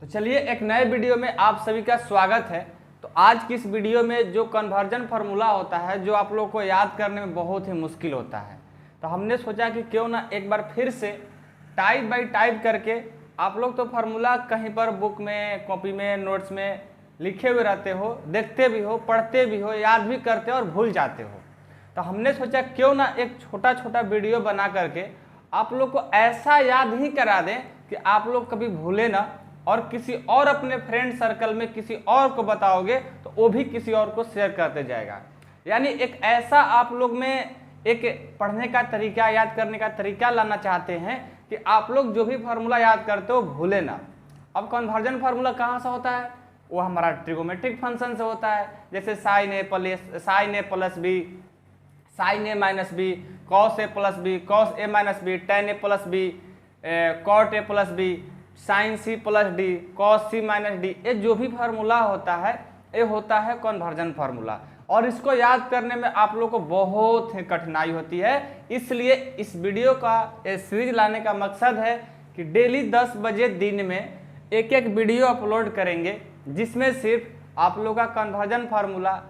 तो चलिए एक नए वीडियो में आप सभी का स्वागत है। तो आज की इस वीडियो में जो कन्वर्जन फार्मूला होता है जो आप लोग को याद करने में बहुत ही मुश्किल होता है, तो हमने सोचा कि क्यों ना एक बार फिर से टाइप बाय टाइप करके आप लोग तो फार्मूला कहीं पर बुक में, कॉपी में, नोट्स में लिखे हुए रहते हो, देखते भी हो, पढ़ते भी हो, याद भी करते हो और भूल जाते हो। तो हमने सोचा क्यों ना एक छोटा छोटा वीडियो बना करके आप लोग को ऐसा याद ही करा दें कि आप लोग कभी भूले ना, और किसी और अपने फ्रेंड सर्कल में किसी और को बताओगे तो वो भी किसी और को शेयर करते जाएगा। यानी एक ऐसा आप लोग में एक पढ़ने का तरीका, याद करने का तरीका लाना चाहते हैं कि आप लोग जो भी फार्मूला याद करते हो भूले ना। अब कन्वर्जन फार्मूला कहाँ से होता है? वो हमारा ट्रिगोमेट्रिक फंक्शन से होता है, जैसे sine A plus B, sine A minus B, cos A plus B, cos A minus B, tan A plus B, cot A plus B, sine C plus D, cos C minus D. ये जो भी formula होता है ये होता है conversion formula, और इसको याद करने में आप लोग को बहुत ही कठिनाई होती है। इसलिए इस वीडियो का सीरीज लाने का मकसद है कि डेली 10 बजे दिन में एक एक वीडियो अपलोड करेंगे, जिसमें सिर्फ आप लोग का कन्वर्जन फार्मूला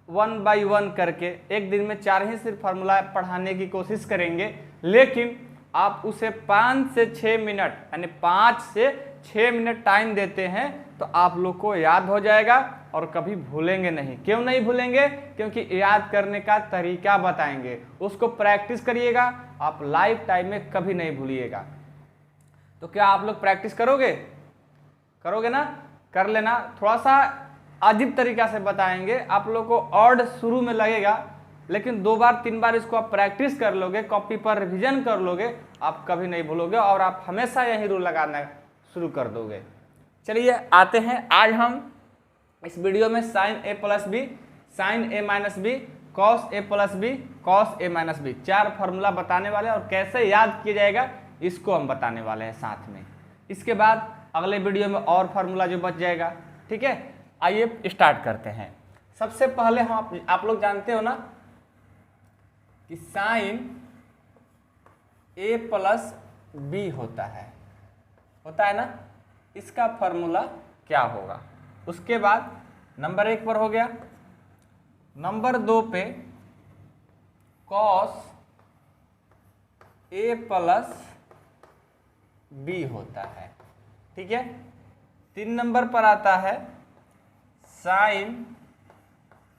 1 बाय 1 करके एक दिन में 4 ही सिर्फ फार्मूला पढ़ाने की कोशिश करेंगे। लेकिन आप उसे 5 से 6 मिनट यानी 5 से 6 मिनट टाइम देते हैं तो आप लोग को याद हो जाएगा और कभी भूलेंगे नहीं। क्यों नहीं भूलेंगे? क्योंकि याद करने का तरीका बताएंगे, उसको प्रैक्टिस करिएगा, आप लाइफ टाइम में कभी नहीं भूलिएगा। तो क्या आप लोग प्रैक्टिस करोगे ना? कर लेना। थोड़ा सा अजीब तरीका से बताएंगे, आप लोग को ऑड शुरू में लगेगा, लेकिन 2 बार 3 बार इसको आप प्रैक्टिस कर लोगे, कॉपी पर रिवीजन कर लोगे, आप कभी नहीं भूलोगे और आप हमेशा यही रूल लगाना शुरू कर दोगे। चलिए आते हैं, आज हम इस वीडियो में sign A plus B, sine A minus B, cos A plus B, cos A minus B, 4 formula बताने वाले हैं और कैसे याद किया जाएगा इसको हम बताने वाले हैं साथ में। इसके बाद अगले वीडियो में और फार्मूला जो बच जाएगा। ठीक है, आइए स्टार्ट करते हैं। सबसे पहले हम आप लोग जानते हो ना कि साइन ए प्लस बी होता है ना, इसका फार्मूला क्या होगा। उसके बाद नंबर 1 पर हो गया, नंबर 2 पे कॉस ए प्लस बी होता है। ठीक है, 3 नंबर पर आता है साइन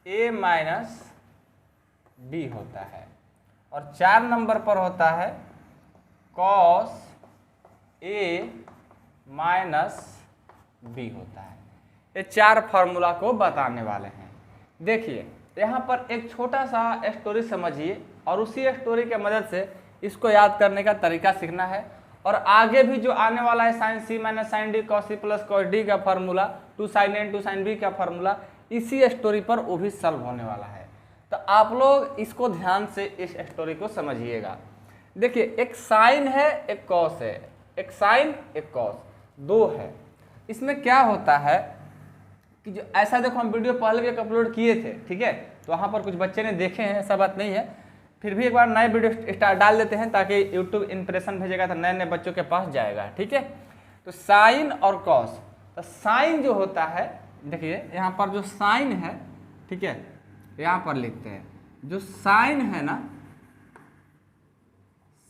ए माइनस बी होता है, और 4 नंबर पर होता है कॉस ए माइनस बी होता है। ये 4 फार्मूला को बताने वाले हैं। देखिए यहाँ पर एक छोटा सा स्टोरी समझिए और उसी स्टोरी के मदद से इसको याद करने का तरीका सीखना है, और आगे भी जो आने वाला है sine C minus sine D, cos C plus cos D का formula, 2 sine A 2 sine B का फार्मूला, इसी स्टोरी पर वो भी सॉल्व होने वाला है। तो आप लोग इसको ध्यान से इस स्टोरी को समझिएगा। देखिए एक साइन है, एक कॉस है, एक साइन एक कॉस, 2 है। इसमें क्या होता है कि जो ऐसा देखो, हम वीडियो पहले भी एक अपलोड किए थे, ठीक है, तो वहाँ पर कुछ बच्चे ने देखे हैं, ऐसा बात नहीं है, फिर भी एक बार नए वीडियो डाल देते हैं ताकि यूट्यूब इंप्रेशन भेजेगा तो नए नए बच्चों के पास जाएगा। ठीक है, तो साइन और कॉस, तो साइन जो होता है, देखिए यहाँ पर जो साइन है, ठीक है, यहाँ पर लिखते हैं, जो साइन है ना,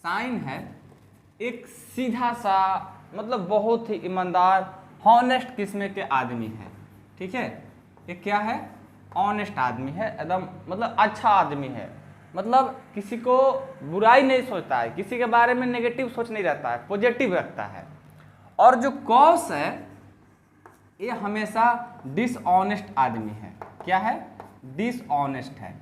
साइन है एक सीधा सा, मतलब बहुत ही ईमानदार, हॉनेस्ट किस्म के आदमी है। ठीक है, ये क्या है? ऑनेस्ट आदमी है, एकदम मतलब अच्छा आदमी है, मतलब किसी को बुराई नहीं सोचता है, किसी के बारे में नेगेटिव सोच नहीं रहता है, पॉजिटिव रखता है। और जो कॉस है ये हमेशा डिसऑनेस्ट आदमी है। क्या है? डिसऑनेस्ट है,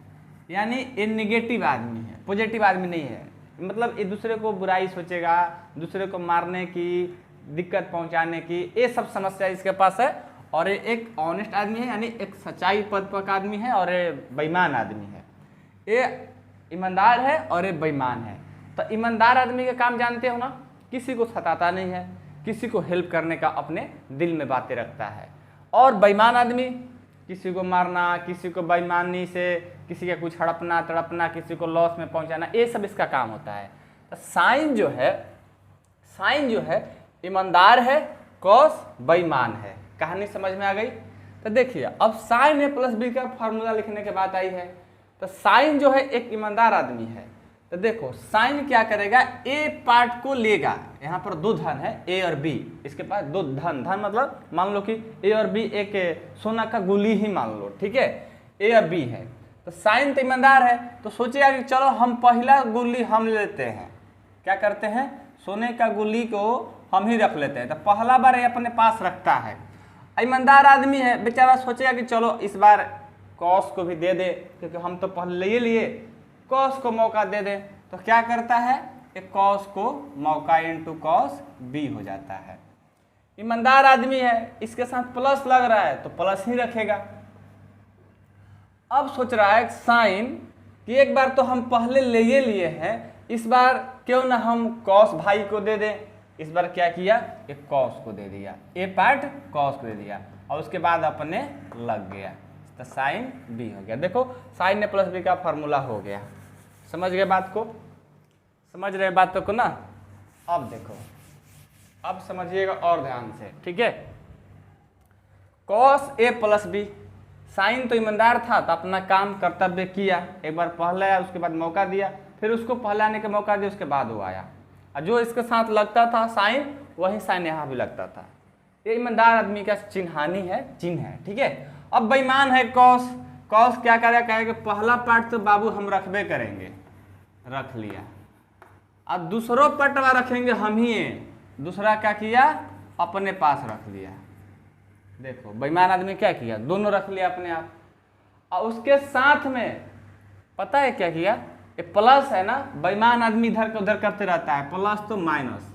यानी ये नेगेटिव आदमी है, पॉजिटिव आदमी नहीं है। मतलब ये दूसरे को बुराई सोचेगा, दूसरे को मारने की, दिक्कत पहुंचाने की, ये सब समस्या इसके पास है। और ये एक ऑनेस्ट आदमी है, यानी एक सच्चाई पद पर आदमी है, और ये बेईमान आदमी है। ये ईमानदार है और ये बेईमान है। तो ईमानदार आदमी का काम जानते हो ना, किसी को सताता नहीं है, किसी को हेल्प करने का अपने दिल में बातें रखता है। और बेईमान आदमी किसी को मारना, किसी को बेईमानी से किसी का कुछ हड़पना तड़पना, किसी को लॉस में पहुंचाना, ये सब इसका काम होता है। तो साइन जो है ईमानदार है कॉस बेईमान है। कहानी समझ में आ गई। तो देखिए अब साइन ए प्लस बी का फार्मूला लिखने के बाद आई है। तो साइन जो है एक ईमानदार आदमी है। तो देखो साइन क्या करेगा, ए पार्ट को लेगा, यहाँ पर दो धन है ए और बी, इसके पास दो धन, धन मतलब मान लो कि ए और बी एक सोना का गुली ही मान लो, ठीक है, ए और बी है। तो साइन तो ईमानदार है, तो सोचेगा कि चलो हम पहला गुल्ली हम लेते हैं, क्या करते हैं, सोने का गुल्ली को हम ही रख लेते हैं। तो पहला बार ये अपने पास रखता है। ईमानदार आदमी है बेचारा, सोचेगा कि चलो इस बार कॉस को भी दे दे, क्योंकि हम तो पहले ले लिए, कॉस को मौका दे दे। तो क्या करता है, एक कॉस को मौका इंटू कॉस बी हो जाता है। ईमानदार आदमी है, इसके साथ प्लस लग रहा है तो प्लस ही रखेगा। अब सोच रहा है साइन कि एक बार तो हम पहले ले लिए हैं, इस बार क्यों ना हम कॉस भाई को दे दें। इस बार क्या किया, एक कॉस को दे दिया, ए पार्ट कॉस को दे दिया और उसके बाद अपने लग गया, तो साइन बी हो गया। देखो साइन ए प्लस बी का फार्मूला हो गया। समझ गए बात को, समझ रहे बातों को ना। अब देखो, अब समझिएगा और ध्यान से, ठीक है। Cos A plus B, sign तो ईमानदार था तो अपना काम कर्तव्य किया, एक बार पहले आया उसके बाद मौका दिया, फिर उसको पहले आने का मौका दिया, उसके बाद वो आया। और जो इसके साथ लगता था साइन, वही साइन यहाँ भी लगता था। ये ईमानदार आदमी का चिन्हानी है, चिन्ह है, ठीक है। अब बेईमान है कॉस, कॉस क्या करेगा, पहला पार्ट तो बाबू हम रखबे करेंगे, रख लिया, अब दूसरों पटवा रखेंगे हम ही, दूसरा क्या किया, अपने पास रख लिया। देखो बेईमान आदमी क्या किया, दोनों रख लिया अपने आप। और उसके साथ में पता है क्या किया, ये प्लस है ना, बेईमान आदमी इधर का उधर करते रहता है, प्लस तो माइनस।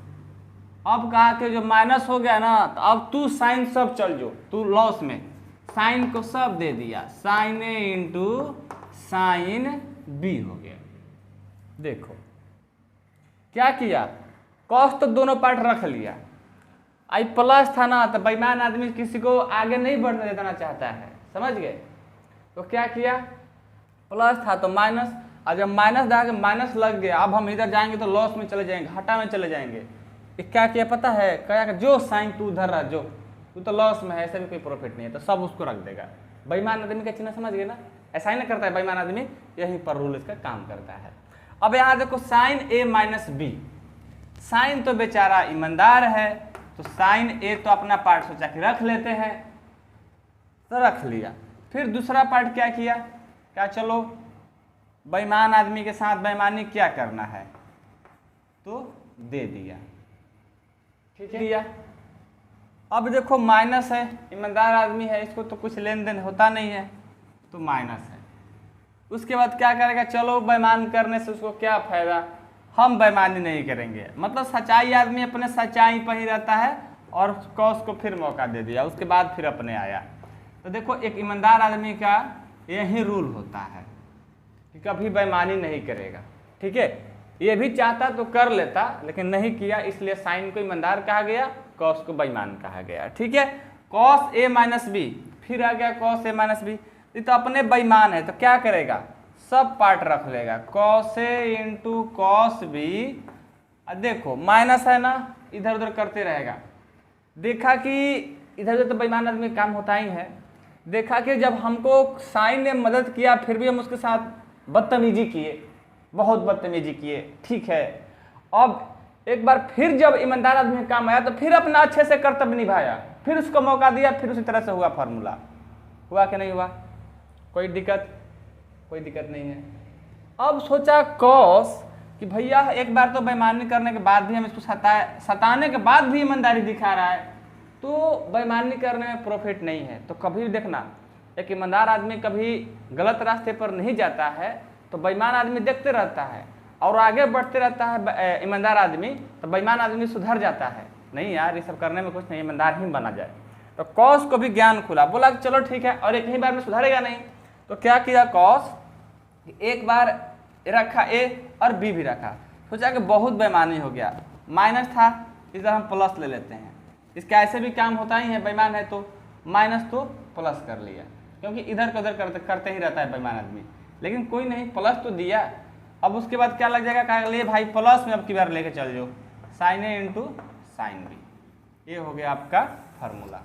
अब कहा कि जो माइनस हो गया ना, तो अब तू साइन सब चल जो, तू लॉस में, साइन को सब दे दिया, साइन ए इंटू साइन बी हो गया। देखो क्या किया, कॉस तो दोनों पार्ट रख लिया, आई प्लस था ना, तो बेईमान आदमी किसी को आगे नहीं बढ़ने देना चाहता है, समझ गए। तो क्या किया, प्लस था तो माइनस, और जब माइनस डाल के माइनस लग गया, अब हम इधर जाएंगे तो लॉस में चले जाएंगे, घाटा में चले जाएंगे। क्या किया पता है, क्या जो साइन तू उधर रहा, जो तू तो लॉस में है, ऐसे भी कोई प्रॉफिट नहीं है, तो सब उसको रख देगा। बेईमान आदमी का चिन्ह समझ गए ना, ऐसा ही ना करता है बेईमान आदमी, यहीं पर रूल इसका काम करता है। अब यहाँ देखो sign A minus B, sign तो बेचारा ईमानदार है, तो साइन ए तो अपना पार्ट सोचा कि रख लेते हैं, तो रख लिया। फिर दूसरा पार्ट क्या किया, क्या चलो बेईमान आदमी के साथ बेईमानी क्या करना है, तो दे दिया, ठीक है, दिया। अब देखो माइनस है, ईमानदार आदमी है, इसको तो कुछ लेन देन होता नहीं है, तो माइनस है। उसके बाद क्या करेगा, चलो बेईमान करने से उसको क्या फायदा, हम बेईमानी नहीं करेंगे, मतलब सच्चाई आदमी अपने सच्चाई पर ही रहता है, और कॉस को फिर मौका दे दिया, उसके बाद फिर अपने आया। तो देखो एक ईमानदार आदमी का यही रूल होता है कि कभी बेईमानी नहीं करेगा, ठीक है। ये भी चाहता तो कर लेता, लेकिन नहीं किया, इसलिए साइन को ईमानदार कहा गया, कॉस को बेईमान कहा गया, ठीक है। कॉस ए माइनस बी, फिर आ गया कॉस ए माइनस बी, तो अपने बेईमान है तो क्या करेगा, सब पार्ट रख लेगा, cos A into cos B. देखो माइनस है ना, इधर उधर करते रहेगा। देखा कि इधर उधर तो बेईमान आदमी काम होता ही है, देखा कि जब हमको साइन ने मदद किया फिर भी हम उसके साथ बदतमीजी किए, बहुत बदतमीजी किए, ठीक है। अब एक बार फिर जब ईमानदार आदमी काम आया तो फिर अपना अच्छे से कर्तव्य निभाया, फिर उसको मौका दिया, फिर उसी तरह से हुआ फार्मूला। हुआ कि नहीं हुआ, कोई दिक्कत, कोई दिक्कत नहीं है। अब सोचा कॉस कि भैया एक बार तो बेईमानी करने के बाद भी हम इसको सताने के बाद भी ईमानदारी दिखा रहा है, तो बेईमानी करने में प्रॉफिट नहीं है। तो कभी भी देखना, एक ईमानदार आदमी कभी गलत रास्ते पर नहीं जाता है, तो बेईमान आदमी देखते रहता है और आगे बढ़ते रहता है ईमानदार आदमी, तो बेईमान आदमी सुधर जाता है, नहीं यार ये सब करने में कुछ नहीं, ईमानदार ही बना जाए। तो कॉस को भी ज्ञान खुला, बोला कि चलो ठीक है, और एक ही बार में सुधरेगा नहीं, तो क्या किया कॉस, एक बार रखा ए और बी भी रखा, सोचा कि बहुत बेईमानी हो गया, माइनस था इधर हम प्लस ले लेते हैं, इसका ऐसे भी काम होता ही है, बेईमान है तो माइनस तो प्लस कर लिया, क्योंकि इधर का उधर करते ही रहता है बेईमान आदमी। लेकिन कोई नहीं, प्लस तो दिया। अब उसके बाद क्या लग जाएगा, कहा ले भाई प्लस में अब की बार लेके चल जाओ, साइन ए इंटू साइन बी, ये हो गया आपका फार्मूला।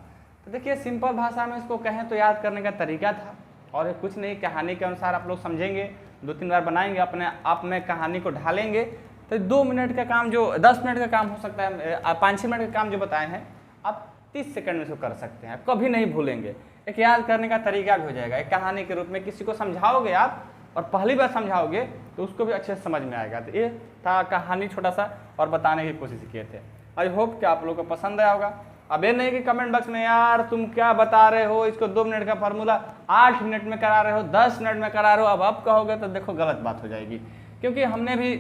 तो देखिए सिंपल भाषा में इसको कहें तो याद करने का तरीका था, और कुछ नहीं, कहानी के अनुसार आप लोग समझेंगे, 2-3 बार बनाएंगे, अपने आप में कहानी को ढालेंगे, तो 2 मिनट का काम जो 10 मिनट का काम हो सकता है, 5-6 मिनट का काम जो बताए हैं आप 30 सेकंड में इसको कर सकते हैं, कभी नहीं भूलेंगे। एक याद करने का तरीका भी हो जाएगा, एक कहानी के रूप में किसी को समझाओगे आप और पहली बार समझाओगे तो उसको भी अच्छे से समझ में आएगा। तो ये था कहानी छोटा सा और बताने की कोशिश किए थे। आई होप कि आप लोगों को पसंद आया होगा। अब ये नहीं कि कमेंट बॉक्स में यार तुम क्या बता रहे हो, इसको 2 मिनट का फार्मूला 8 मिनट में करा रहे हो, 10 मिनट में करा रहे हो, अब कहोगे तो देखो गलत बात हो जाएगी, क्योंकि हमने भी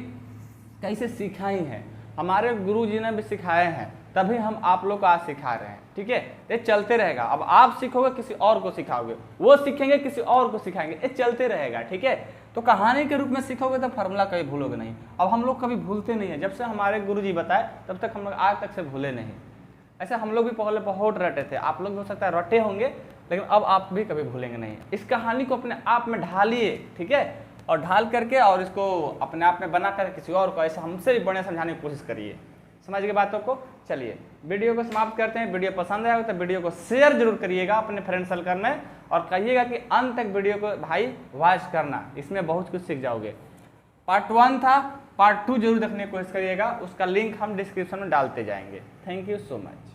कैसे सीखा ही है, हमारे गुरुजी ने भी सिखाए हैं, तभी हम आप लोग को आज सिखा रहे हैं। ठीक है, ये चलते रहेगा। अब आप सीखोगे किसी और को सिखाओगे, वो सीखेंगे किसी और को सिखाएंगे, ये चलते रहेगा। ठीक है, तो कहानी के रूप में सीखोगे तो फार्मूला कभी भूलोगे नहीं। अब हम लोग कभी भूलते नहीं है, जब से हमारे गुरुजी बताए तब तक हम लोग आज तक से भूले नहीं। ऐसे हम लोग भी पहले बहुत रटे थे, आप लोग हो सकता है रटे होंगे, लेकिन अब आप भी कभी भूलेंगे नहीं। इस कहानी को अपने आप में ढालिए, ठीक है, और ढाल करके और इसको अपने आप में बना कर किसी और को ऐसे हमसे भी बढ़िया समझाने की कोशिश करिए। समझ गए बातों को? चलिए वीडियो को समाप्त करते हैं। वीडियो पसंद आया हो तो वीडियो को शेयर जरूर करिएगा अपने फ्रेंड सर्कल में, और कहिएगा कि अंत तक वीडियो को भाई वॉच करना, इसमें बहुत कुछ सीख जाओगे। पार्ट 1 था, पार्ट 2 जरूर देखने की कोशिश करिएगा, उसका लिंक हम डिस्क्रिप्शन में डालते जाएंगे। Thank you so much.